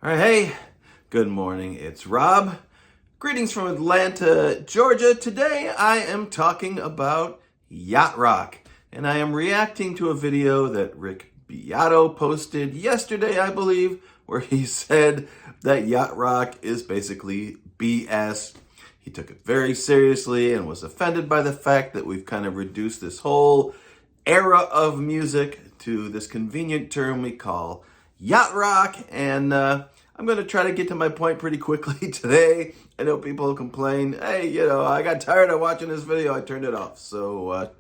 All right, hey, good morning. It's Rob. Greetings from Atlanta, Georgia. Today I am talking about Yacht Rock, and I am reacting to a video that Rick Beato posted yesterday, I believe, where he said that Yacht Rock is basically BS. He took it very seriously and was offended by the fact that we've kind of reduced this whole era of music to this convenient term we call Yacht Rock, and I'm going to try to get to my point pretty quickly today. I know people complain, hey, I got tired of watching this video, I turned it off. So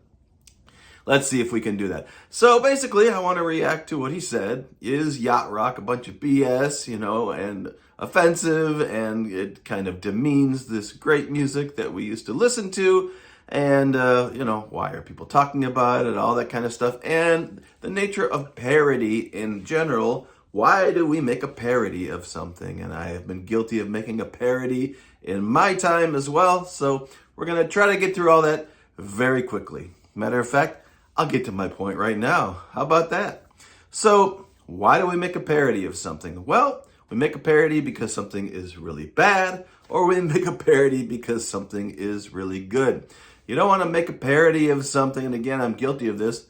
let's see if we can do that. So basically, I want to react to what he said. Is Yacht Rock a bunch of BS, and offensive, and it kind of demeans this great music that we used to listen to? And, why are people talking about it, all that kind of stuff, and the nature of parody in general. Why do we make a parody of something? And I have been guilty of making a parody in my time as well, so we're going to try to get through all that very quickly. Matter of fact, I'll get to my point right now. How about that? So, why do we make a parody of something? Well, we make a parody because something is really bad, or we make a parody because something is really good. You don't want to make a parody of something, and again, I'm guilty of this.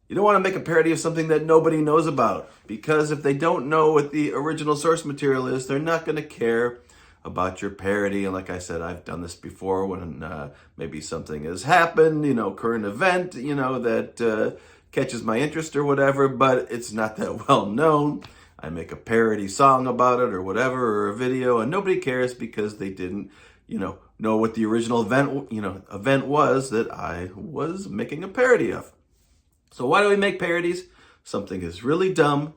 You don't want to make a parody of something that nobody knows about, because if they don't know what the original source material is, they're not going to care about your parody. And like I said, I've done this before when maybe something has happened, current event, that catches my interest or whatever, but it's not that well known. I make a parody song about it or whatever, or a video, and nobody cares because they didn't, know what the original event was that I was making a parody of. So why do we make parodies? Something is really dumb,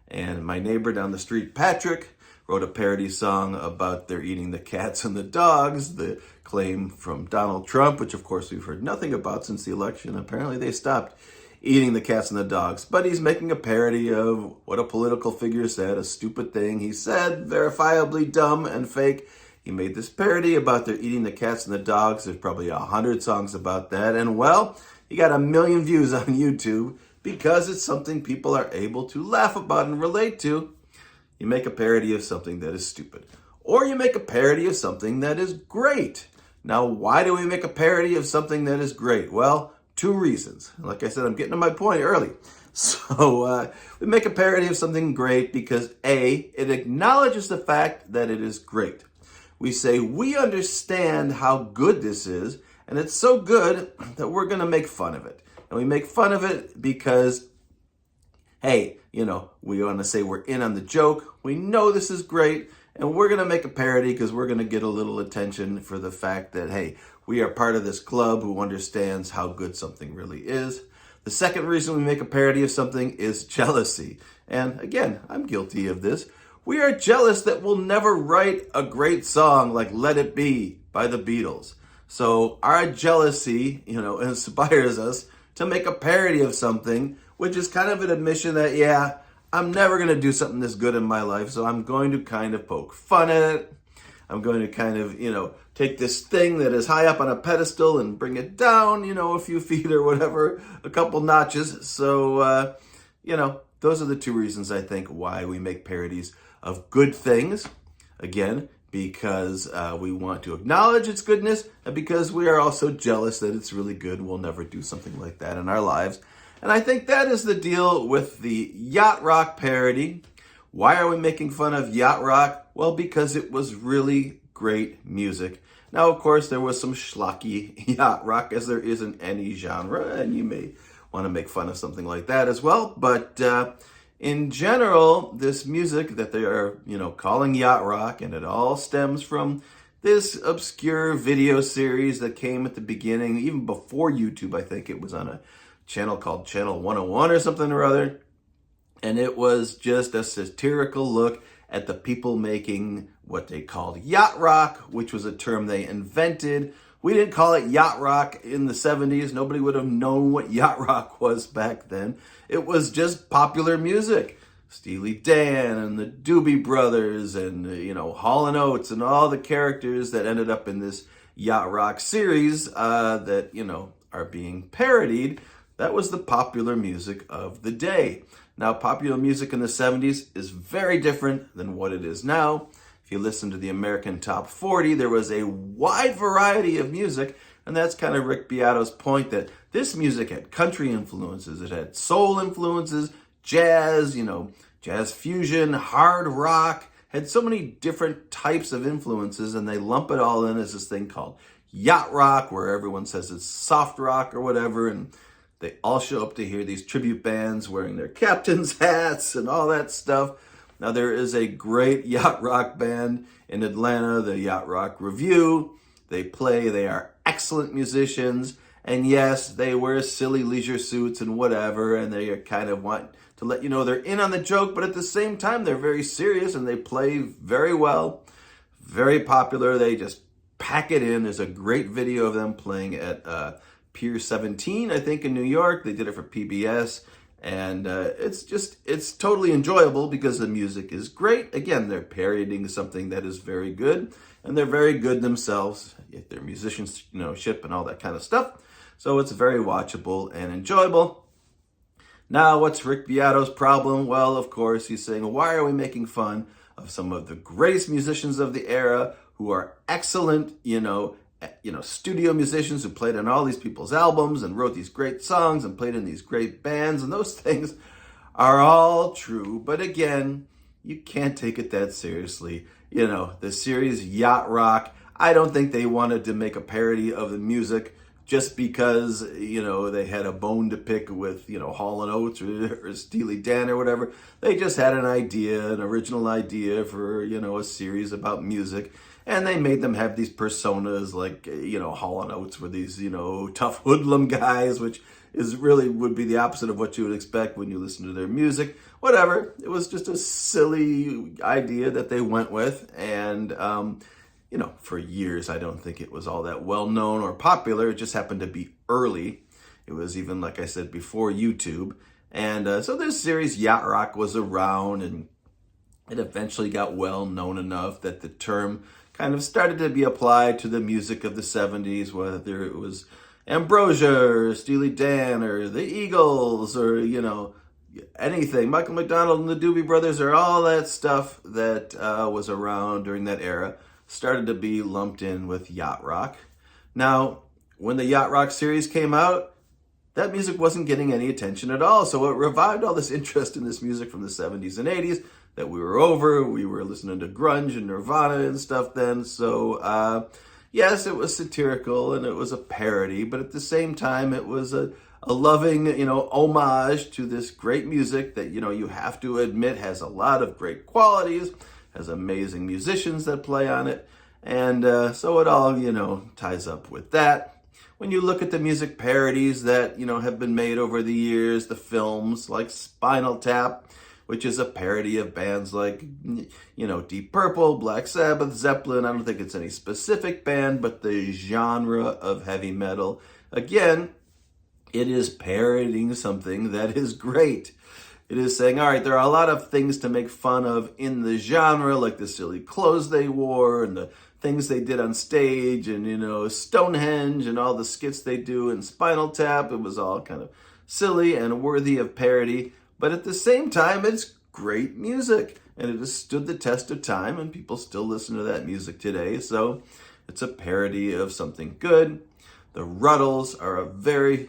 and my neighbor down the street, Patrick, wrote a parody song about they're eating the cats and the dogs, the claim from Donald Trump, which of course we've heard nothing about since the election. Apparently they stopped eating the cats and the dogs, but he's making a parody of what a political figure said, a stupid thing he said, verifiably dumb and fake. He made this parody about they're eating the cats and the dogs. There's probably 100 songs about that, and well, he got 1 million views on YouTube because it's something people are able to laugh about and relate to. You make a parody of something that is stupid. Or you make a parody of something that is great. Now, why do we make a parody of something that is great? Well, 2 reasons. Like I said, I'm getting to my point early. So we make a parody of something great because A, it acknowledges the fact that it is great. We say, we understand how good this is, and it's so good that we're going to make fun of it. And we make fun of it because, hey, we want to say we're in on the joke. We know this is great, and we're going to make a parody because we're going to get a little attention for the fact that, hey, we are part of this club who understands how good something really is. The second reason we make a parody of something is jealousy. And again, I'm guilty of this. We are jealous that we'll never write a great song like Let It Be by the Beatles. So our jealousy, inspires us to make a parody of something, which is kind of an admission that, yeah, I'm never going to do something this good in my life, so I'm going to kind of poke fun at it. I'm going to kind of, take this thing that is high up on a pedestal and bring it down, a few feet or whatever, a couple notches. So, those are the 2 reasons I think why we make parodies of good things. Again, because we want to acknowledge its goodness, and because we are also jealous that it's really good. We'll never do something like that in our lives. And I think that is the deal with the Yacht Rock parody. Why are we making fun of Yacht Rock? Well, because it was really great music. Now, of course, there was some schlocky yacht rock, as there is in any genre, and you may want to make fun of something like that as well. But in general, this music that they are, calling yacht rock, and it all stems from this obscure video series that came at the beginning, even before YouTube. I think it was on a channel called Channel 101 or something or other. And it was just a satirical look at the people making what they called yacht rock, which was a term they invented. We didn't call it yacht rock in the 70s. Nobody would have known what yacht rock was back then. It was just popular music. Steely Dan and the Doobie Brothers and, Hall & Oates and all the characters that ended up in this Yacht Rock series that, are being parodied. That was the popular music of the day. Now, popular music in the 70s is very different than what it is now. If you listen to the American Top 40, there was a wide variety of music, and that's kind of Rick Beato's point, that this music had country influences, it had soul influences, jazz, jazz fusion, hard rock, had so many different types of influences, and they lump it all in as this thing called Yacht Rock, where everyone says it's soft rock or whatever, and they all show up to hear these tribute bands wearing their captain's hats and all that stuff. Now, there is a great yacht rock band in Atlanta, the Yacht Rock Review. They are excellent musicians, and yes, they wear silly leisure suits and whatever, and they kind of want to let you know they're in on the joke, but at the same time, they're very serious, and they play very well, very popular. They just pack it in. There's a great video of them playing at Pier 17, I think, in New York. They did it for PBS, and it's totally enjoyable because the music is great. Again, they're parodying something that is very good, and they're very good themselves. They're musicianship and all that kind of stuff. So it's very watchable and enjoyable. Now, what's Rick Beato's problem? Well, of course, he's saying, why are we making fun of some of the greatest musicians of the era who are excellent, studio musicians who played on all these people's albums and wrote these great songs and played in these great bands, and those things are all true. But again, you can't take it that seriously. The series Yacht Rock, I don't think they wanted to make a parody of the music just because, they had a bone to pick with, Hall & Oates or Steely Dan or whatever. They just had an original idea for, a series about music. And they made them have these personas like, Hall & Oates were these, tough hoodlum guys, which would be the opposite of what you would expect when you listen to their music. Whatever. It was just a silly idea that they went with. And, for years, I don't think it was all that well known or popular. It just happened to be early. It was even, like I said, before YouTube. And so this series, Yacht Rock, was around, and it eventually got well known enough that the term kind of started to be applied to the music of the 70s, whether it was Ambrosia or Steely Dan or the Eagles or, anything. Michael McDonald and the Doobie Brothers, or all that stuff that was around during that era, started to be lumped in with Yacht Rock. Now, when the Yacht Rock series came out, that music wasn't getting any attention at all. So it revived all this interest in this music from the 70s and 80s that we were over. We were listening to grunge and Nirvana and stuff then. So, yes, it was satirical and it was a parody, but at the same time, it was a loving, homage to this great music that, you have to admit has a lot of great qualities, has amazing musicians that play on it. And so it all, ties up with that. When you look at the music parodies that, have been made over the years, the films like Spinal Tap, which is a parody of bands like, Deep Purple, Black Sabbath, Zeppelin. I don't think it's any specific band, but the genre of heavy metal. Again, it is parodying something that is great. It is saying, all right, there are a lot of things to make fun of in the genre, like the silly clothes they wore and the things they did on stage and, Stonehenge and all the skits they do in Spinal Tap. It was all kind of silly and worthy of parody. But at the same time, it's great music, and it has stood the test of time, and people still listen to that music today. So it's a parody of something good. The Ruddles are a very,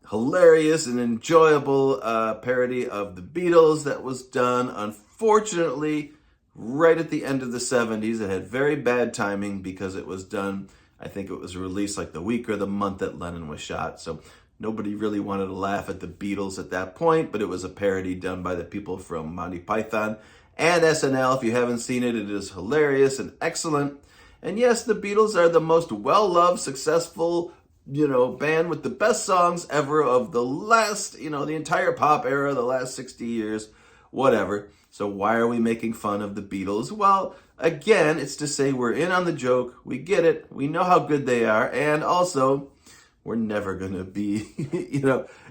hilarious and enjoyable parody of the Beatles that was done, unfortunately, right at the end of the 70s. It had very bad timing because it was done, I think it was released like the week or the month that Lennon was shot. So nobody really wanted to laugh at the Beatles at that point, but it was a parody done by the people from Monty Python and SNL. If you haven't seen it, it is hilarious and excellent. And yes, the Beatles are the most well-loved, successful, band with the best songs ever of the last, the entire pop era, the last 60 years, whatever. So why are we making fun of the Beatles? Well, again, it's to say we're in on the joke. We get it. We know how good they are. And also, we're never going to be,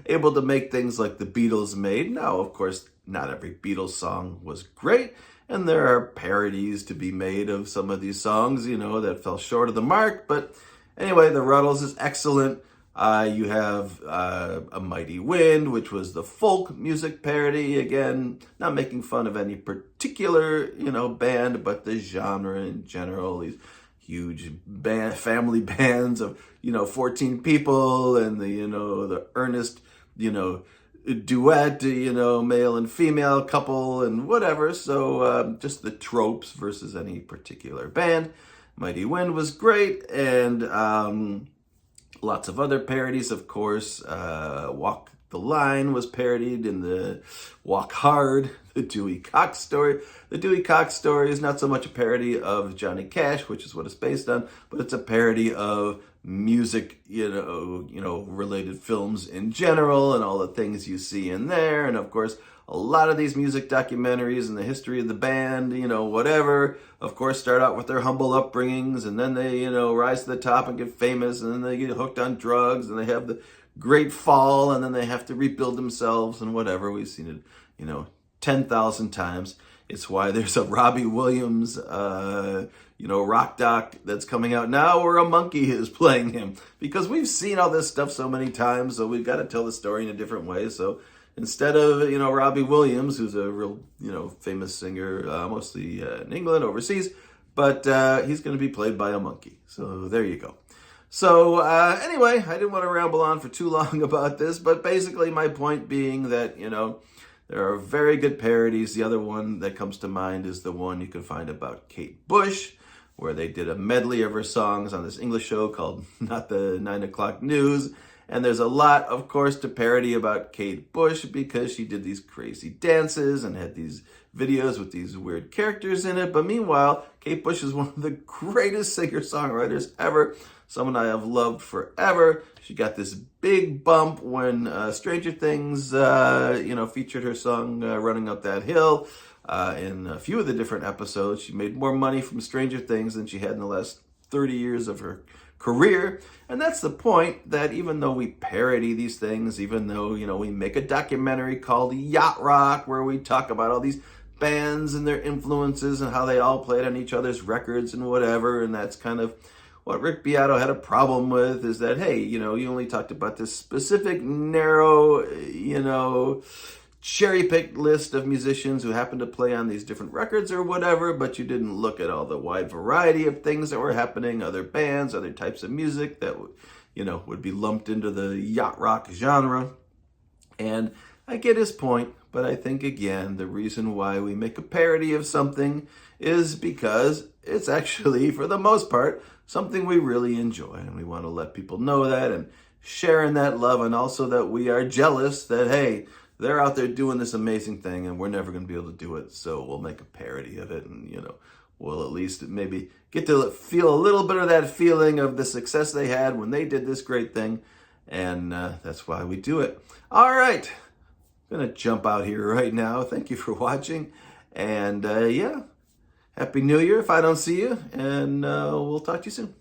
able to make things like the Beatles made. Now, of course, not every Beatles song was great. And there are parodies to be made of some of these songs, that fell short of the mark. But anyway, the Ruddles is excellent. You have A Mighty Wind, which was the folk music parody. Again, not making fun of any particular, band, but the genre in general. These huge family bands of, 14 people, and the earnest, duet, male and female couple and whatever. So just the tropes versus any particular band. Mighty Wind was great, and lots of other parodies, of course. Walk the Line was parodied in the Walk Hard, the Dewey Cox story. The Dewey Cox story is not so much a parody of Johnny Cash, which is what it's based on, but it's a parody of music, related films in general and all the things you see in there. And of course, a lot of these music documentaries and the history of the band, whatever, of course, start out with their humble upbringings, and then they, rise to the top and get famous, and then they get hooked on drugs, and they have the great fall, and then they have to rebuild themselves and whatever. We've seen it, 10,000 times. It's why there's a Robbie Williams, rock doc that's coming out now where a monkey is playing him, because we've seen all this stuff so many times, so we've got to tell the story in a different way. So instead of, Robbie Williams, who's a real, famous singer, mostly in England, overseas, but he's going to be played by a monkey. So there you go. So anyway, I didn't want to ramble on for too long about this, but basically my point being that, there are very good parodies. The other one that comes to mind is the one you can find about Kate Bush, where they did a medley of her songs on this English show called Not the 9 O'Clock News. And there's a lot, of course, to parody about Kate Bush, because she did these crazy dances and had these videos with these weird characters in it. But meanwhile, Kate Bush is one of the greatest singer-songwriters ever, someone I have loved forever. She got this big bump when Stranger Things, featured her song Running Up That Hill. In a few of the different episodes, she made more money from Stranger Things than she had in the last 30 years of her career. And that's the point, that even though we parody these things, even though, we make a documentary called Yacht Rock, where we talk about all these bands and their influences and how they all played on each other's records and whatever, and that's kind of what Rick Beato had a problem with, is that, hey, you only talked about this specific narrow, cherry-picked list of musicians who happened to play on these different records or whatever, but you didn't look at all the wide variety of things that were happening, other bands, other types of music that, would be lumped into the yacht rock genre. And I get his point, but I think, again, the reason why we make a parody of something is because it's actually, for the most part, something we really enjoy, and we want to let people know that and share in that love, and also that we are jealous that, hey, they're out there doing this amazing thing and we're never going to be able to do it, so we'll make a parody of it, and, we'll at least maybe get to feel a little bit of that feeling of the success they had when they did this great thing, and that's why we do it. All right, I'm going to jump out here right now. Thank you for watching, and Happy New Year if I don't see you, and we'll talk to you soon.